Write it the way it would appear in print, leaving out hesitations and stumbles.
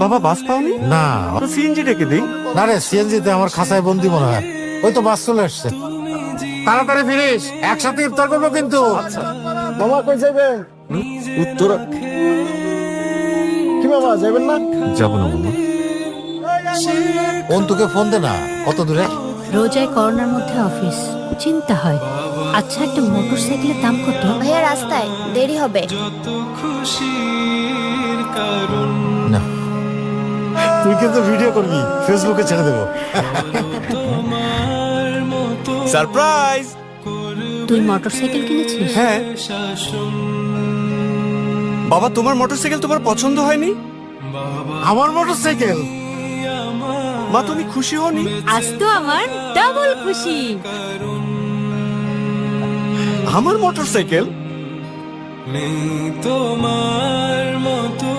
বাবা বাস পাওনি? না তো সিএনজি ডেকে দিই। না রে, সিএনজিতে আমার খাঁচায় বন্দি মনে হয়। ওই তো বাস চলে আসছে, তাড়াতাড়ি ফিরিস, একসাথে ইফতার করবো কিন্তু। মামা কই যাবেন? উত্তরা কি মামা যাবেন না? যাবো না মামা। অন্তুকে ফোন দে না, কত দূরে? রোজায় করোনার মধ্যে অফিস, চিন্তা হয়। আচ্ছা, একটা মোটরসাইকেলের দাম কত? ভাইয়া রাস্তায় দেরি হবে। না, তুই কিন্তু ভিডিও করবি, ফেসবুকে ছেড়ে দেবো। সারপ্রাইজ। তুই মোটরসাইকেল কিনেছিস? হ্যাঁ বাবা, তোমার মোটরসাইকেল তোমার পছন্দ হয়নি? আমার মোটরসাইকেল? মা তুমি খুশি হওনি? আজ তো আমার ডাবল খুশি। আমার মোটরসাইকেল নেই তোমার মতো